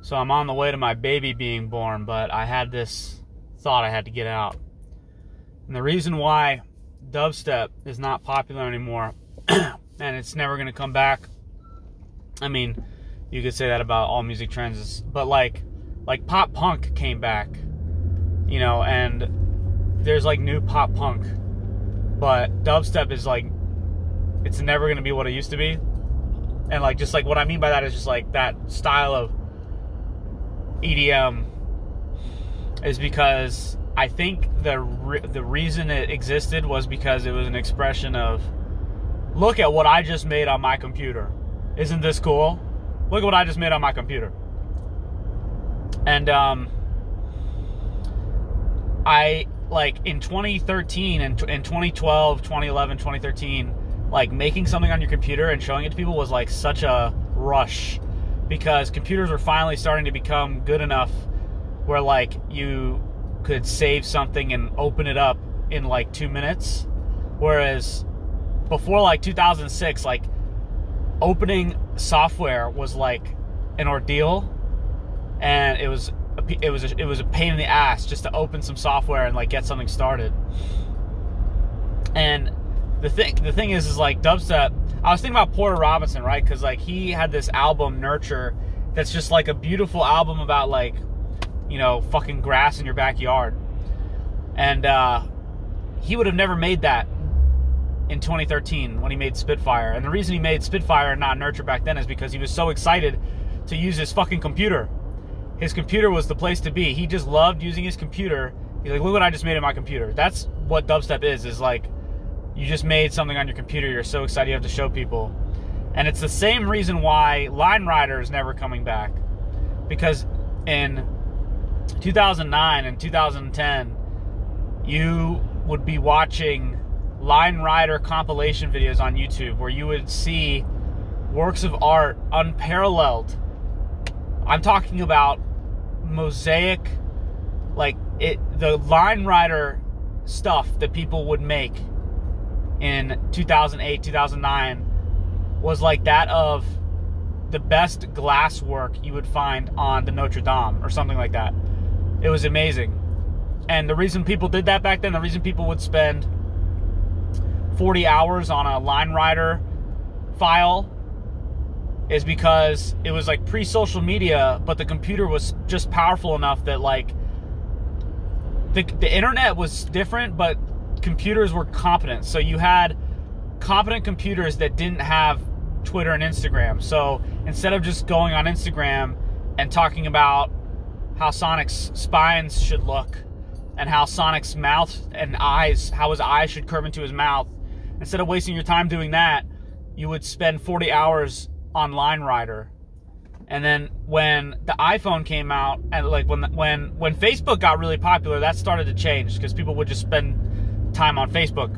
So I'm on the way to my baby being born, but I had this thought I had to get out. And the reason why dubstep is not popular anymore, and it's never going to come back, I mean, you could say that about all music trends, but like pop punk came back, you know, and there's like new pop punk, but dubstep is like, it's never going to be what it used to be. And like, just like what I mean by that is just like that style of EDM is because I think the reason it existed was because it was an expression of, look at what I just made on my computer. Isn't this cool? Look at what I just made on my computer. And I, like, in 2013 and in 2012, 2011, 2013, like, making something on your computer and showing it to people was like such a rush, because computers were finally starting to become good enough where like you could save something and open it up in like 2 minutes, whereas before like 2006, like opening software was like an ordeal, and it was a pain in the ass just to open some software and like get something started. And the thing is like dubstep, I was thinking about Porter Robinson, right? Because like he had this album Nurture that's just like a beautiful album about like, you know, fucking grass in your backyard. And he would have never made that in 2013 when he made Spitfire. And the reason he made Spitfire and not Nurture back then is because he was so excited to use his fucking computer. His computer was the place to be. He just loved using his computer. He's like, look what I just made on my computer. That's what dubstep is like, you just made something on your computer. You're so excited you have to show people. And it's the same reason why Line Rider is never coming back. Because in 2009 and 2010, you would be watching Line Rider compilation videos on YouTube where you would see works of art unparalleled. I'm talking about mosaic, like the Line Rider stuff that people would make in 2008, 2009 was like that of the best glass work you would find on the Notre Dame or something like that. It was amazing. And the reason people did that back then, the reason people would spend 40 hours on a Line Rider file is because it was like pre-social media, but the computer was just powerful enough that like the internet was different, but computers were competent. So you had competent computers that didn't have Twitter and Instagram. So instead of just going on Instagram and talking about how Sonic's spines should look and how Sonic's mouth and eyes, how his eyes should curve into his mouth, instead of wasting your time doing that, you would spend 40 hours on Line Rider. And then when the iPhone came out, and like when Facebook got really popular, that started to change because people would just spend time on Facebook.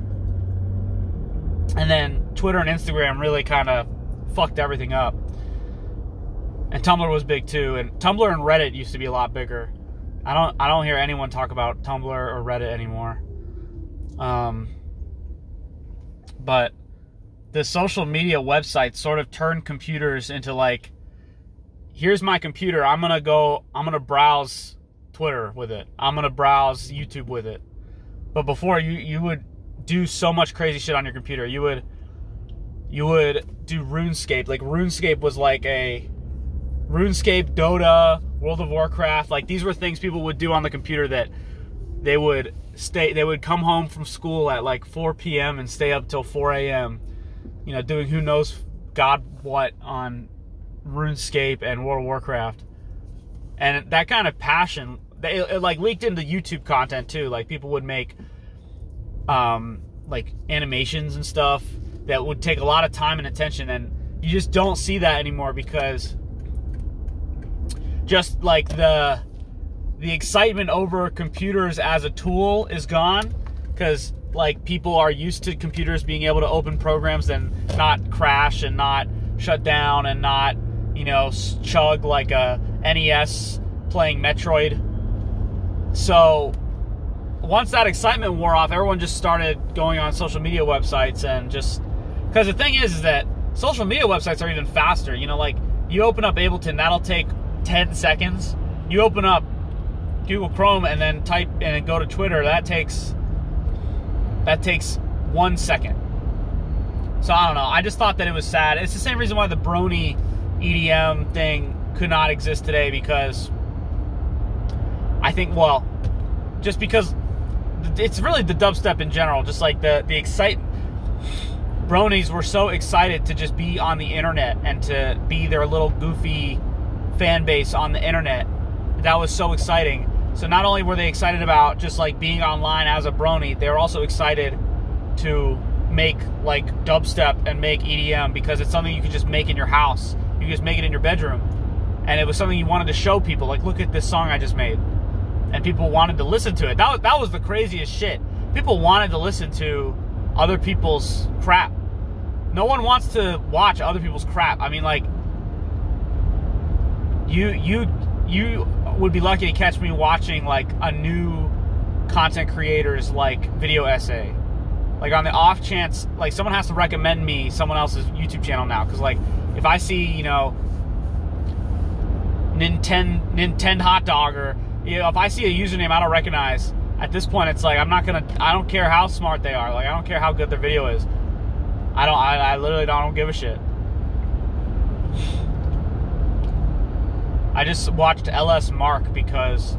And then Twitter and Instagram really kind of fucked everything up. And Tumblr was big too. And Tumblr and Reddit used to be a lot bigger. I don't hear anyone talk about Tumblr or Reddit anymore. But the social media websites sort of turned computers into like, here's my computer, I'm gonna browse Twitter with it, I'm gonna browse YouTube with it. But before, you would do so much crazy shit on your computer. You would do RuneScape. Like RuneScape was like RuneScape, Dota, World of Warcraft. Like these were things people would do on the computer that they would come home from school at like 4 p.m. and stay up till 4 a.m. You know, doing who knows God what on RuneScape and World of Warcraft. And that kind of passion, it like leaked into YouTube content too. Like people would make like animations and stuff that would take a lot of time and attention, and you just don't see that anymore because just like the excitement over computers as a tool is gone, because like people are used to computers being able to open programs and not crash and not shut down and not, you know, chug like a NES playing Metroid. So once that excitement wore off, everyone just started going on social media websites and just, because the thing is that social media websites are even faster. You know, like you open up Ableton, that'll take 10 seconds. You open up Google Chrome and then type and go to Twitter. That takes 1 second. So I don't know. I just thought that it was sad. It's the same reason why the Brony EDM thing could not exist today, because I think, well, just because it's really the dubstep in general, just like the excitement. Bronies were so excited to just be on the internet and to be their little goofy fan base on the internet. That was so exciting. So not only were they excited about just like being online as a Brony, they were also excited to make like dubstep and make EDM, because it's something you could just make in your house. You could just make it in your bedroom. And it was something you wanted to show people, like, look at this song I just made. And people wanted to listen to it. That was the craziest shit. People wanted to listen to other people's crap. No one wants to watch other people's crap. I mean, like, you would be lucky to catch me watching like a new content creator's like video essay. Like, on the off chance, like, someone has to recommend me someone else's YouTube channel now, because like if I see, you know, Nintendo hot dog, or, you know, if I see a username I don't recognize, at this point it's like I don't care how smart they are, like, I don't care how good their video is. I literally don't give a shit. I just watched LS Mark because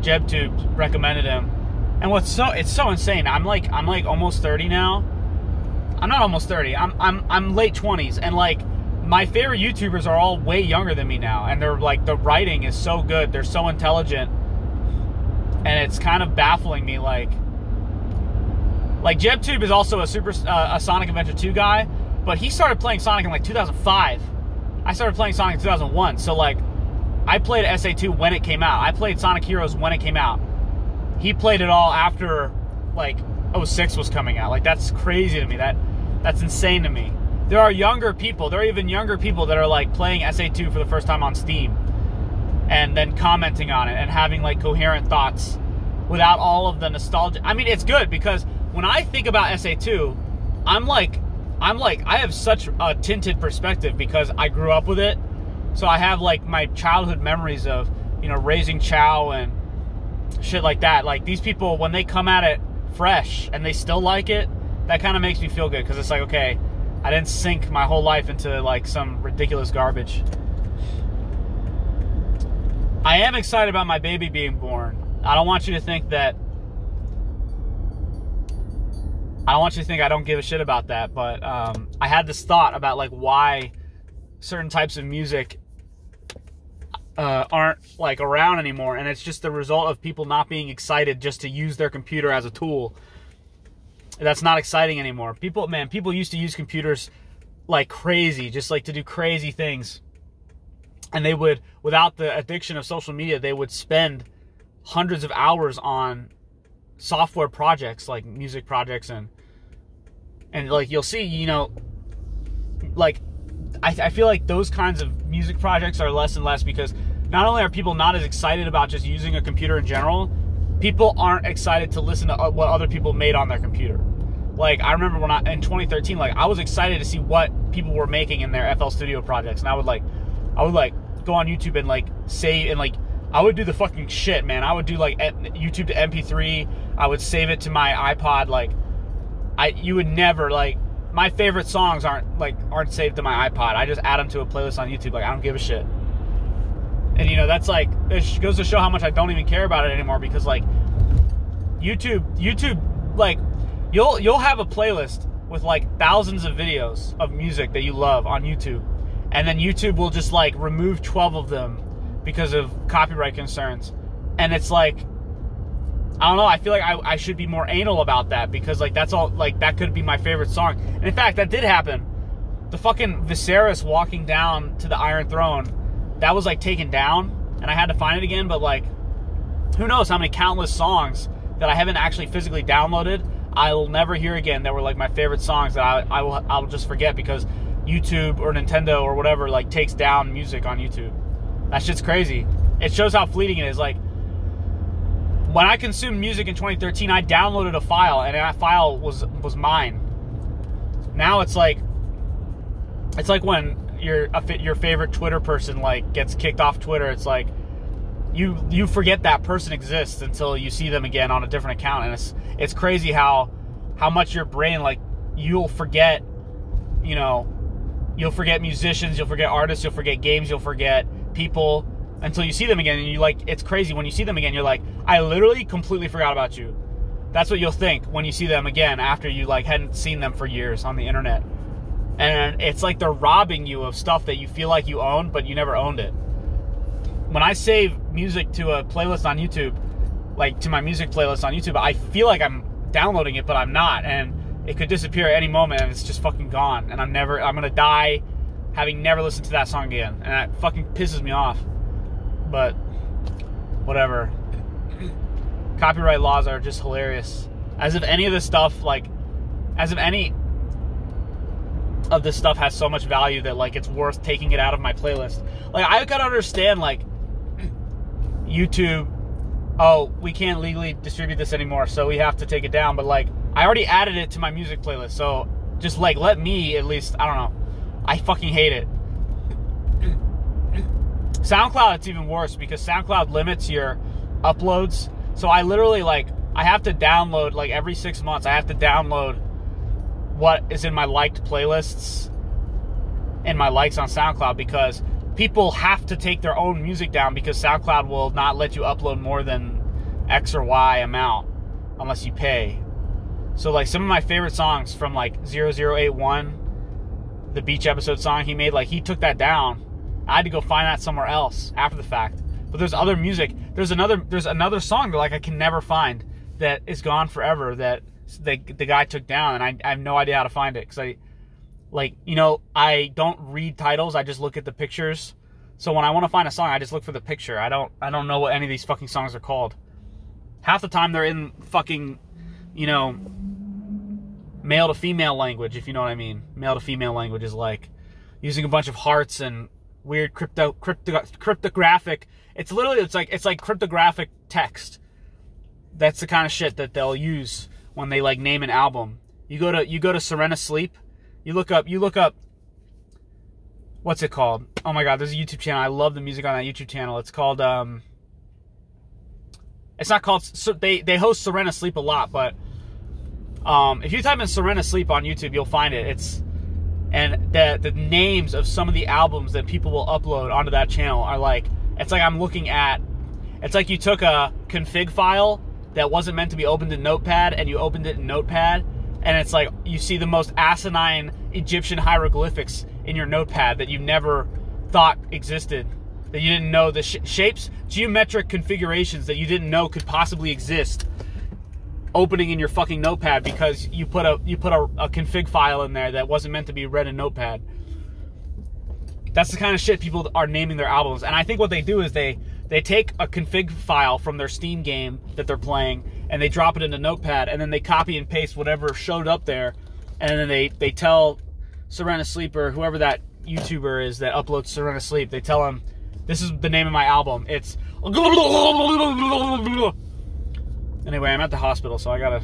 JebTube recommended him. And it's so insane. I'm like almost 30 now. I'm not almost 30. I'm late 20s, and like my favorite YouTubers are all way younger than me now, and they're like, the writing is so good. They're so intelligent. And it's kind of baffling me, like JebTube is also a Sonic Adventure 2 guy, but he started playing Sonic in like 2005. I started playing Sonic in 2001. So like, I played SA2 when it came out. I played Sonic Heroes when it came out. He played it all after like 06 was coming out. Like, that's crazy to me. That's insane to me. There are younger people. There are even younger people that are like playing SA2 for the first time on Steam, and then commenting on it and having like coherent thoughts without all of the nostalgia. I mean, it's good, because when I think about SA2, I'm like, I have such a tinted perspective because I grew up with it. So I have like my childhood memories of, you know, raising Chow and shit like that. Like, these people, when they come at it fresh and they still like it, that kind of makes me feel good, because it's like, okay, I didn't sink my whole life into like some ridiculous garbage. I am excited about my baby being born. I don't want you to think I don't give a shit about that, but I had this thought about like why certain types of music aren't like around anymore, and it's just the result of people not being excited just to use their computer as a tool. That's not exciting anymore. People used to use computers like crazy, just like to do crazy things. And they would, without the addiction of social media, they would spend hundreds of hours on software projects, like music projects, and like, you'll see, you know, like, I feel like those kinds of music projects are less and less, because not only are people not as excited about just using a computer in general, people aren't excited to listen to what other people made on their computer. Like, I remember when in 2013, like, I was excited to see what people were making in their FL Studio projects, and I would go on YouTube and like save, and like I would do the fucking shit, man. I would do like YouTube to MP3. I would save it to my iPod. Like, you would never, like, my favorite songs aren't saved to my iPod. I just add them to a playlist on YouTube. Like, I don't give a shit. And, you know, that's like, it goes to show how much I don't even care about it anymore, because like YouTube, like, you'll have a playlist with like thousands of videos of music that you love on YouTube, and then YouTube will just like remove 12 of them because of copyright concerns. And it's like, I don't know, I feel like I should be more anal about that, because like, that's all, like, that could be my favorite song. And in fact, that did happen. The fucking Viserys walking down to the Iron Throne, that was like taken down, and I had to find it again. But like, who knows how many countless songs that I haven't actually physically downloaded I will never hear again that were like my favorite songs that I'll just forget, because YouTube or Nintendo or whatever like takes down music on YouTube. That shit's crazy. It shows how fleeting it is. Like, when I consumed music in 2013, I downloaded a file, and that file was mine. Now it's like when your favorite Twitter person like gets kicked off Twitter, it's like you forget that person exists until you see them again on a different account, and it's crazy how much your brain, like, you'll forget, you know, you'll forget musicians, you'll forget artists, you'll forget games, you'll forget people until you see them again, and you like, it's crazy when you see them again, you're like, I literally completely forgot about you. That's what you'll think when you see them again after you like hadn't seen them for years on the internet. And it's like they're robbing you of stuff that you feel like you own, but you never owned it. When I save music to a playlist on YouTube, like to my music playlist on YouTube, I feel like I'm downloading it, but I'm not, and it could disappear at any moment, and it's just fucking gone, and I'm gonna die having never listened to that song again, and that fucking pisses me off. But whatever. Copyright laws are just hilarious. As if any of this stuff, like, as if any of this stuff has so much value that like it's worth taking it out of my playlist. Like, I gotta understand, like, YouTube, oh, we can't legally distribute this anymore, so we have to take it down. But like, I already added it to my music playlist, so just like let me at least, I don't know. I fucking hate it. SoundCloud, it's even worse because SoundCloud limits your uploads. So I literally, like, I have to download, like, every 6 months, I have to download what is in my liked playlists and my likes on SoundCloud, because people have to take their own music down because SoundCloud will not let you upload more than X or Y amount unless you pay. So, like, some of my favorite songs from, like, 0081, the beach episode song he made, like, he took that down. I had to go find that somewhere else after the fact. But there's other music. There's another song that, like, I can never find that is gone forever that the guy took down, and I have no idea how to find it, because I, like, you know, I don't read titles, I just look at the pictures. So when I want to find a song, I just look for the picture. I don't know what any of these fucking songs are called. Half the time they're in fucking, you know, male to female language, if you know what I mean. Male to female language is like using a bunch of hearts and weird cryptographic. It's literally, it's like cryptographic text. That's the kind of shit that they'll use when they like name an album. You go to Serena Sleep. You look up. What's it called? Oh my god, there's a YouTube channel. I love the music on that YouTube channel. It's called it's not called. They host Serena Sleep a lot, but if you type in Serena Sleep on YouTube, you'll find it. And the names of some of the albums that people will upload onto that channel are like, it's like I'm looking at, it's like you took a config file that wasn't meant to be opened in Notepad and you opened it in Notepad, and it's like you see the most asinine Egyptian hieroglyphics in your Notepad that you never thought existed, that you didn't know, the shapes, geometric configurations that you didn't know could possibly exist, opening in your fucking Notepad because you put a config file in there that wasn't meant to be read in Notepad. That's the kind of shit people are naming their albums. And I think what they do is they take a config file from their Steam game that they're playing and they drop it into Notepad, and then they copy and paste whatever showed up there, and then they tell Serena Sleep or whoever that YouTuber is that uploads Serena Sleep, they tell them, this is the name of my album. It's anyway, I'm at the hospital, so I gotta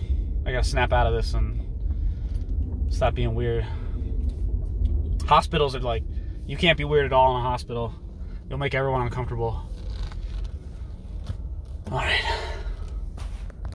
snap out of this and stop being weird. Hospitals are like, you can't be weird at all in a hospital. You'll make everyone uncomfortable. Alright.